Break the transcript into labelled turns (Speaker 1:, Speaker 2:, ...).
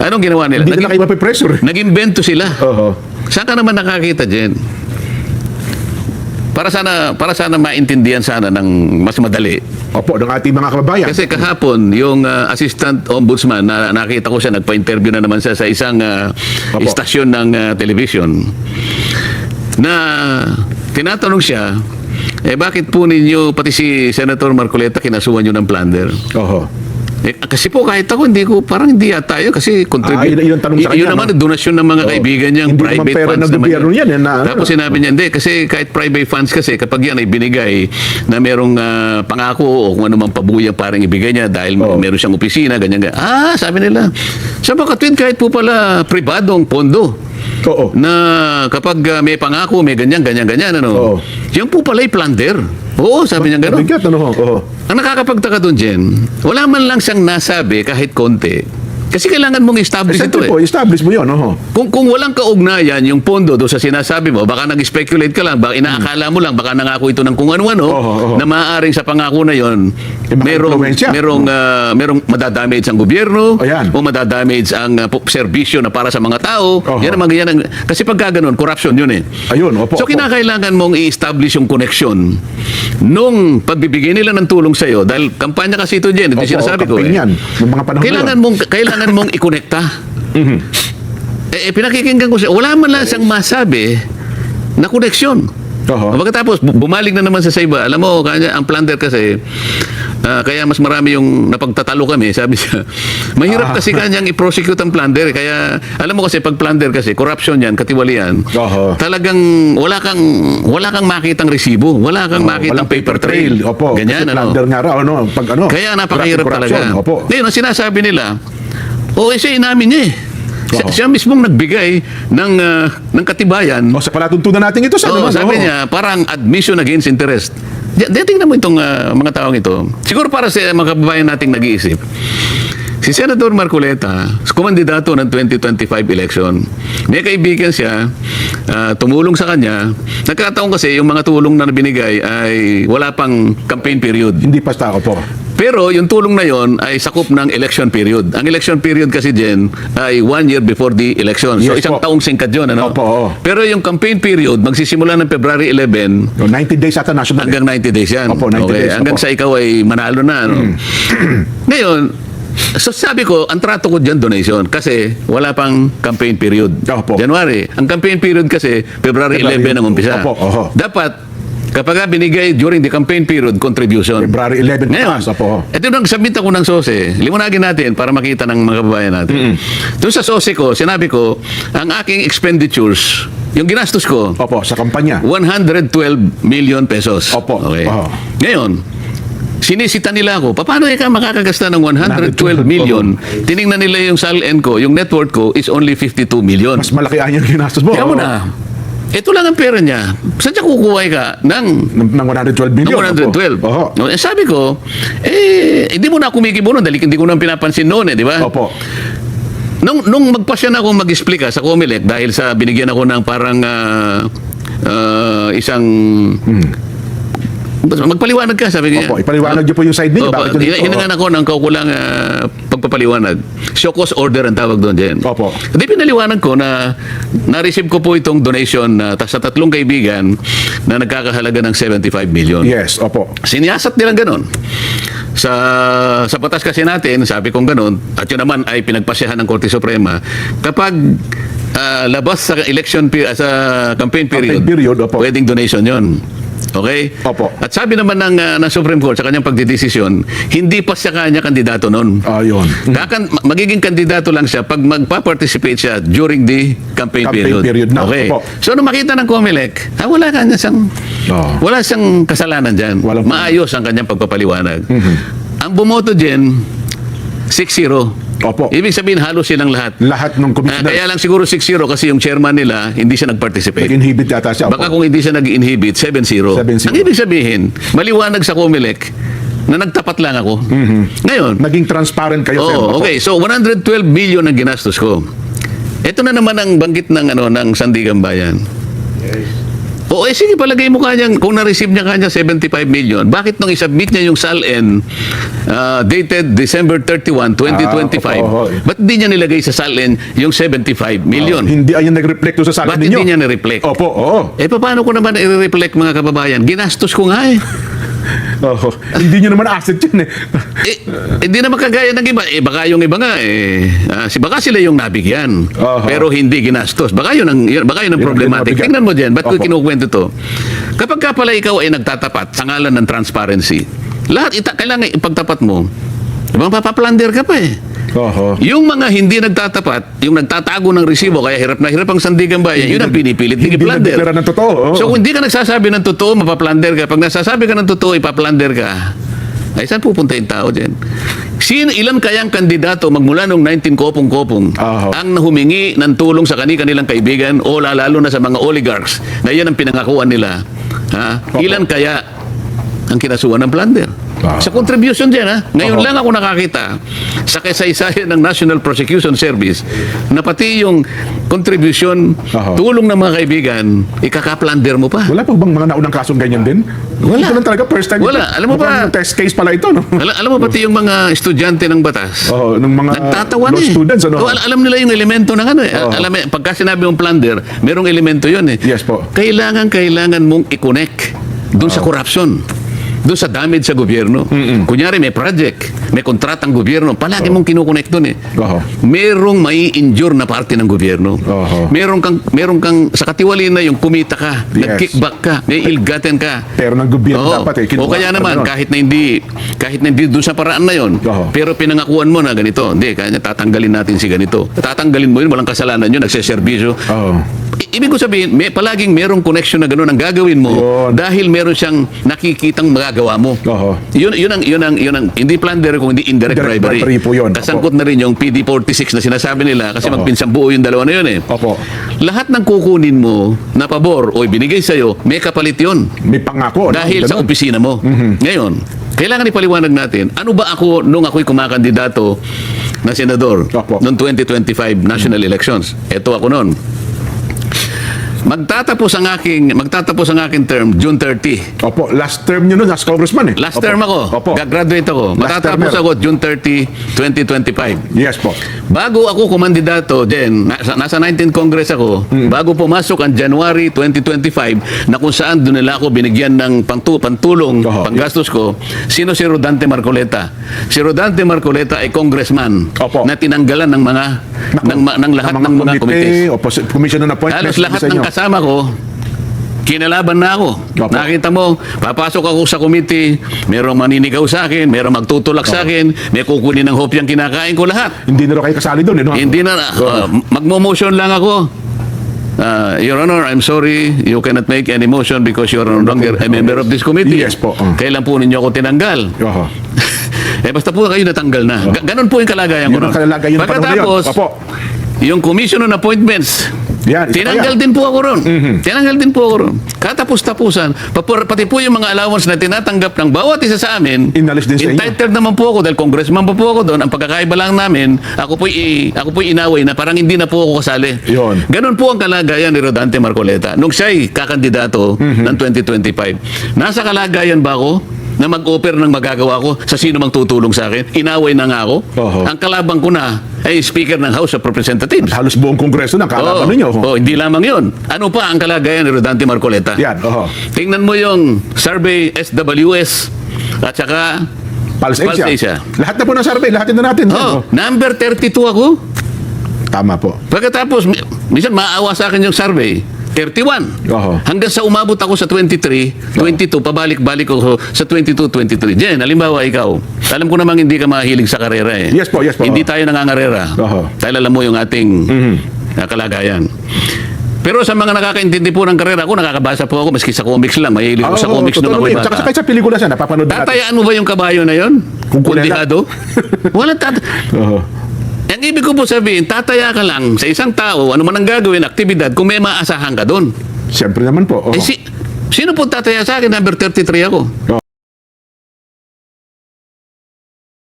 Speaker 1: Anong ginawa nila?
Speaker 2: Hindi nila kayo mapipressure.
Speaker 1: Nag-invento sila.
Speaker 2: Oo.
Speaker 1: Saan ka naman nakakita dyan? Para sana maintindihan sana ng mas madali.
Speaker 2: Opo, ng ating mga kababayan.
Speaker 1: Kasi kahapon, yung assistant ombudsman, na nakita ko siya, nagpa-interview na naman siya sa isang istasyon ng television, na tinatanong siya, bakit po ninyo, pati si Senator Marcoleta, kinasuhan nyo ng plunder?
Speaker 2: Oho.
Speaker 1: Kasi po kahit ako, parang hindi yata yun kasi contribute.
Speaker 2: Yun ang tanong sa kanya,
Speaker 1: Yun naman,
Speaker 2: no?
Speaker 1: donasyon ng mga kaibigan niyang
Speaker 2: Hindi
Speaker 1: private
Speaker 2: naman pera
Speaker 1: funds
Speaker 2: ng
Speaker 1: naman
Speaker 2: gobyerno yan,
Speaker 1: Tapos sinabi niya, hindi, kasi kahit private funds kasi, kapag yan ay binigay na merong pangako o kung ano mang pabuyang parang ibigay niya dahil meron siyang opisina, ganyan. Sabi nila, sa bakatwin kahit po pala pribadong pondo.
Speaker 2: Oo.
Speaker 1: Na kapag may pangako, may ganyan, ano. Yan po pala ay plunder. Oo, sabi niya gano'n.
Speaker 2: Mabigat, ano ho? Oo.
Speaker 1: Ang nakakapagtaka doon, Jen, wala man lang siyang nasabi kahit konti. Kasi kailangan mong establish ito
Speaker 2: Po, establish mo yun, oho.
Speaker 1: Kung walang kaugnayan yung pondo doon sa sinasabi mo, baka nag-speculate ka lang, baka inaakala mo lang, baka nangako ito ng kung ano-ano, na maaaring sa pangako na yon merong madadamage ang gobyerno, o madadamage ang serbisyo na para sa mga tao. Yan ang mga kasi pagka ganun, corruption yun eh.
Speaker 2: Ayun, opo.
Speaker 1: So kinakailangan mong i-establish yung connection nung pagbibigay nila ng tulong sa'yo, dahil kampanya kasi ito, Jen, ito sinasabi ko eh. Kailangan mong i-connecta. Pinakikinggan ko siya, wala man lang siyang masabi na koneksyon. Pagkatapos, bumalik na naman sa iba. Alam mo, kanya, ang plunder kasi, kaya mas marami yung napagtatalo kami, sabi siya. Mahirap kasi kanyang i-prosecute ang plunder. Kaya, alam mo kasi, pag plunder kasi, corruption yan, katiwalian, talagang wala kang makitang resibo, wala kang makitang paper trail. Ganyan, ano.
Speaker 2: Plunder nga raw, ano, pag ano.
Speaker 1: Kaya napakahirap talaga. Ngayon, ang sinasabi nila, siya inamin niya eh. Siya mismong nagbigay ng katibayan.
Speaker 2: Sa palatuntunan natin ito,
Speaker 1: sabi niya, parang admission against interest. Tingnan mo itong mga taong ito. Siguro para sa mga kababayan nating nag-iisip. Si Senator Marcoleta, kumandidato ng 2025 election, may kaibigan siya, tumulong sa kanya. Nagkataon kasi yung mga tulong na binigay ay wala pang campaign period.
Speaker 2: Hindi pa sa ako po.
Speaker 1: Pero yung tulong na yon ay sakop ng election period. Ang election period kasi, Jen, ay 1 year before the election. So isang taong singkat yun, ano? Pero yung campaign period, magsisimula ng February 11.
Speaker 2: 90 days ata national.
Speaker 1: Hanggang 90 days yan.
Speaker 2: 90 days.
Speaker 1: Hanggang sa ikaw ay manalo na, ano? Ngayon, so sabi ko, ang trato ko dyan donation kasi wala pang campaign period. January. Ang campaign period kasi February 11 ang umpisa. Dapat kapag binigay during the campaign period, contribution.
Speaker 2: February 11
Speaker 1: ngayon, ito nang submit ako ng SOSE. Liwanagin natin para makita ng mga kababayan natin. Doon sa SOSE ko, sinabi ko, ang aking expenditures, yung ginastos ko,
Speaker 2: sa kampanya,
Speaker 1: 112 million pesos. Okay. Ngayon, sinisita nila ako, paano ka makakagasta ng 112 million? Tiningnan nila yung SALN ko, yung net worth ko is only 52 million.
Speaker 2: Mas malaki ang ginastos mo.
Speaker 1: Kaya mo na. Ito lang ang pera niya. Saan siya kukuha ka ng
Speaker 2: 112 million?
Speaker 1: Ng 112. Sabi ko, hindi mo na kumikibo nun dahil hindi ko na pinapansin noon, di ba? Nung magpasya na ako mag-explica sa COMELEC dahil sa binigyan ako ng parang isang magpaliwanag ka, sabi niya.
Speaker 2: Ipaliwanag niyo po yung side niyo.
Speaker 1: Hinangan ako ng kaukulang pagpapaliwanag. Show cause order ang tawag doon, Jen. Hindi pinaliwanag ko na na-receive ko po itong donation sa tatlong kaibigan na nagkakahalaga ng 75 million.
Speaker 2: Yes,
Speaker 1: Siniyasat nilang ganon. Sa batas kasi natin, sabi kong ganon, at yun naman ay pinagpasyahan ng Korte Suprema, kapag labas sa election sa campaign period, pwedeng donation yon. Okay? At sabi naman ng Supreme Court sa kanyang pagdidesisyon, hindi pa siya kanya kandidato noon. Magiging kandidato lang siya pag magpa-participate siya during the campaign period. Okay. So, nung makita ng COMELEC, wala siyang kasalanan dyan. Maayos ang kanyang pagpapaliwanag. Ang bumoto dyan, 6-0. Ibig sabihin, halos silang lahat.
Speaker 2: Lahat ng commissioner.
Speaker 1: Kaya lang siguro 6-0 kasi yung chairman nila, hindi siya nag-participate.
Speaker 2: Nag-inhibit yata siya.
Speaker 1: Baka kung hindi siya nag-inhibit, 7-0. Ang ibig sabihin, maliwanag sa COMELEC na nagtapat lang ako. Ngayon,
Speaker 2: naging transparent kayo.
Speaker 1: Okay, so 112 million ang ginastos ko. Ito na naman ang banggit ng Sandigan Bayan. O sige, palagay mo kanyang, kung na-receive niya kanya 75 million, bakit nung isubmit niya yung SALN dated December 31, 2025,
Speaker 2: opo.
Speaker 1: ba't hindi niya nilagay sa SALN yung 75 million?
Speaker 2: Hindi ayun nag-reflect doon sa salary
Speaker 1: Ba't
Speaker 2: ninyo.
Speaker 1: hindi niya na-reflect?
Speaker 2: Opo, oo.
Speaker 1: Paano ko naman i-reflect, mga kababayan? Ginastos ko nga eh.
Speaker 2: Oho. Hindi nyo naman asset yun eh.
Speaker 1: Hindi naman kagaya ng iba. Baka yung iba nga, baka sila yung nabigyan.
Speaker 2: Oho.
Speaker 1: Pero hindi ginastos. Baka yun ang problematic.
Speaker 2: nabigyan.
Speaker 1: Tingnan mo dyan, ba't ko
Speaker 2: Opo.
Speaker 1: kinukwento to? Kapag ka pala ikaw ay nagtatapat sa ngalan ng transparency, lahat kailangan ipagtapat mo. Mapaplander ka pa eh.
Speaker 2: Oho.
Speaker 1: Yung mga hindi nagtatapat, yung nagtatago ng resibo, kaya hirap na hirap ang sandigan bayan, yun ang pinipilit
Speaker 2: Hindi
Speaker 1: i-plander.
Speaker 2: nagdeklara ng totoo. Oo.
Speaker 1: So kung hindi ka nagsasabi ng totoo, mapaplander ka. Pag nagsasabi ka ng totoo, ipaplander ka. Ay, saan pupunta yung tao dyan? Ilan kayang kandidato magmula nung 19 kopong-kopong
Speaker 2: Aha.
Speaker 1: ang humingi ng tulong sa kanilang kaibigan o lalo na sa mga oligarchs na yan ang pinangakuan nila? Ha?
Speaker 2: Opo.
Speaker 1: Ilan kaya ang kinasuhan ng plunder?
Speaker 2: Ah.
Speaker 1: Sa contribution dyan, ha? Ngayon
Speaker 2: Oho.
Speaker 1: lang ako nakakita sa kasaysayan ng National Prosecution Service na pati yung contribution,
Speaker 2: Oho.
Speaker 1: tulong ng mga kaibigan, ikaka-plunder mo pa.
Speaker 2: Wala pa bang mga naunang kasong ganyan din?
Speaker 1: Wala.
Speaker 2: Ito lang talaga, first time.
Speaker 1: Wala.
Speaker 2: ito.
Speaker 1: Alam mo ba-
Speaker 2: Mukhang test case pala ito, no?
Speaker 1: Alam mo pati yung mga estudyante ng batas.
Speaker 2: Oo, ng mga
Speaker 1: Nagtatawa
Speaker 2: law
Speaker 1: na eh.
Speaker 2: students, ano?
Speaker 1: O, alam nila yung elemento ng ano eh.
Speaker 2: Oo.
Speaker 1: Alam mo, pagka sinabi mong plunder, merong elemento yun eh.
Speaker 2: Yes po.
Speaker 1: Kailangan mong i-connect doon sa corruption. Doon sa damage sa gobyerno. Kunyari may project, may kontratang gobyerno, palagi mong kinukonek doon eh.
Speaker 2: Oho.
Speaker 1: Merong may injure na parte ng gobyerno.
Speaker 2: Oho.
Speaker 1: Meron kang sa katiwali na yung kumita ka,
Speaker 2: Yes.
Speaker 1: nag-kickback ka, may ill-gotten ka.
Speaker 2: Pero ng gobyerno
Speaker 1: Oo.
Speaker 2: dapat eh.
Speaker 1: O kaya naman,
Speaker 2: Ano?
Speaker 1: kahit na hindi doon sa paraan na yon,
Speaker 2: Oo.
Speaker 1: pero pinangakuan mo na ganito, hindi, kaya tatanggalin natin si ganito. Tatanggalin mo yun, walang kasalanan yun, nagseserbisyo.
Speaker 2: Oo.
Speaker 1: Ibig ko sabihin, palaging merong connection na gano'n ang gagawin mo
Speaker 2: Yun.
Speaker 1: dahil meron siyang nakikitang magagawa mo.
Speaker 2: Oho.
Speaker 1: Yun ang hindi plunder kung hindi indirect
Speaker 2: Indirect
Speaker 1: bribery.
Speaker 2: bribery po yun.
Speaker 1: Kasangkot na rin yung PD46 na sinasabi nila kasi
Speaker 2: Oho.
Speaker 1: magpinsang buo yung dalawa na yun eh.
Speaker 2: Opo.
Speaker 1: Lahat ng kukunin mo na pabor o ibinigay sa'yo, may kapalit yun.
Speaker 2: May pangako. ano?
Speaker 1: Dahil sa
Speaker 2: Ganun.
Speaker 1: opisina mo. Ngayon, kailangan ipaliwanag natin, ano ba ako nung ako'y kumakandidato na senador
Speaker 2: Opo.
Speaker 1: noong 2025 national elections? Ito ako noon. Magtatapos ang aking term June 30.
Speaker 2: Opo, last term nyo nun as congressman eh.
Speaker 1: Last
Speaker 2: Opo.
Speaker 1: term ako.
Speaker 2: Opo.
Speaker 1: Gagraduate ako.
Speaker 2: Last
Speaker 1: Matatapos
Speaker 2: termer.
Speaker 1: ako June 30, 2025.
Speaker 2: Yes po.
Speaker 1: Bago ako kumandidato din, nasa 19th Congress ako, bago pumasok ang January 2025, na kung saan doon nila ako binigyan ng pantulong,
Speaker 2: Oho.
Speaker 1: panggastos ko, sino si Rodante Marcoleta? Si Rodante Marcoleta ay congressman
Speaker 2: Opo.
Speaker 1: na tinanggalan ng mga ng lahat ng mga committees.
Speaker 2: Opo, commission on appointments.
Speaker 1: Halos lahat
Speaker 2: sa
Speaker 1: ng
Speaker 2: inyo.
Speaker 1: kasama ko, kinalaban na ako.
Speaker 2: Opo.
Speaker 1: Nakita mo, papasok ako sa committee, merong maninigaw sa akin, merong magtutulak sa akin, may kukunin ng hopyang kinakain ko lahat.
Speaker 2: Hindi na raw kayo kasali doon eh, no?
Speaker 1: Hindi na, magmo-motion lang ako. Your Honor, I'm sorry, you cannot make any motion because you're no longer a member of this committee.
Speaker 2: Yes po.
Speaker 1: Kailan po ninyo ako tinanggal?
Speaker 2: Oho.
Speaker 1: Basta po kayo natanggal na. Ganon po yung kalagayan ko.
Speaker 2: Yun ang
Speaker 1: nun.
Speaker 2: kalagayan ng panahon na yun.
Speaker 1: Pagkatapos,
Speaker 2: Opo.
Speaker 1: yung Commission on Appointments,
Speaker 2: Yan, isa pa
Speaker 1: tinanggal
Speaker 2: yan.
Speaker 1: din po ako ron. Tinanggal din po ako ron. Katapos-tapusan, pati po yung mga allowance na tinatanggap ng bawat isa sa amin,
Speaker 2: Inalis din sa inyo.
Speaker 1: entitled naman po ako dahil congressman po ako doon. Ang pagkakaiba lang namin, ako po'y inaway na parang hindi na po ako kasali.
Speaker 2: Yun.
Speaker 1: Ganon po ang kalagayan ni Rodante Marcoleta nung siya'y kakandidato ng 2025. Nasa kalagayan ba ako na mag-offer ng magagawa ko sa sino mang tutulong sa akin? Inaway na nga ako.
Speaker 2: Oho.
Speaker 1: Ang kalabang ko na ay Speaker ng House of Representatives.
Speaker 2: Halos buong kongreso na kalaban ninyo.
Speaker 1: Hindi lamang yun. Ano pa ang kalagayan ni Rodante Marcoleta?
Speaker 2: Yan, oho.
Speaker 1: Tingnan mo yung survey SWS at saka
Speaker 2: Pulse Asia.
Speaker 1: Pulse Asia.
Speaker 2: Lahat na po ng survey, lahat na natin.
Speaker 1: Number 32 ako.
Speaker 2: Tama po.
Speaker 1: Pagkatapos, minsan maawa sa akin yung survey. 31.
Speaker 2: Oho.
Speaker 1: Hanggang sa umabot ako sa 23, 22, pabalik-balik ako sa 22, 23. Jen, halimbawa ikaw, alam ko namang hindi ka mahilig sa karera eh.
Speaker 2: Yes po, yes po.
Speaker 1: Hindi tayo nangangarera.
Speaker 2: Oho.
Speaker 1: Dahil alam mo yung ating kalagayan. Pero sa mga nakakaintindi po ng karera ko, nakakabasa po ako, maski sa comics lang, mahilig ako sa comics nung ako'y bata.
Speaker 2: Tsaka sa pelikula siya, napapanood natin.
Speaker 1: Tatayaan mo ba yung kabayo na yon?
Speaker 2: Kung kulela.
Speaker 1: Kundihado? Walang
Speaker 2: Oho.
Speaker 1: Ang ibig ko po sabihin, tataya ka lang sa isang tao, ano man ang gagawin, aktibidad, kung may maasahan ka doon.
Speaker 2: Siyempre naman po. Oho.
Speaker 1: Sino po tataya sa akin? Number 33 ako.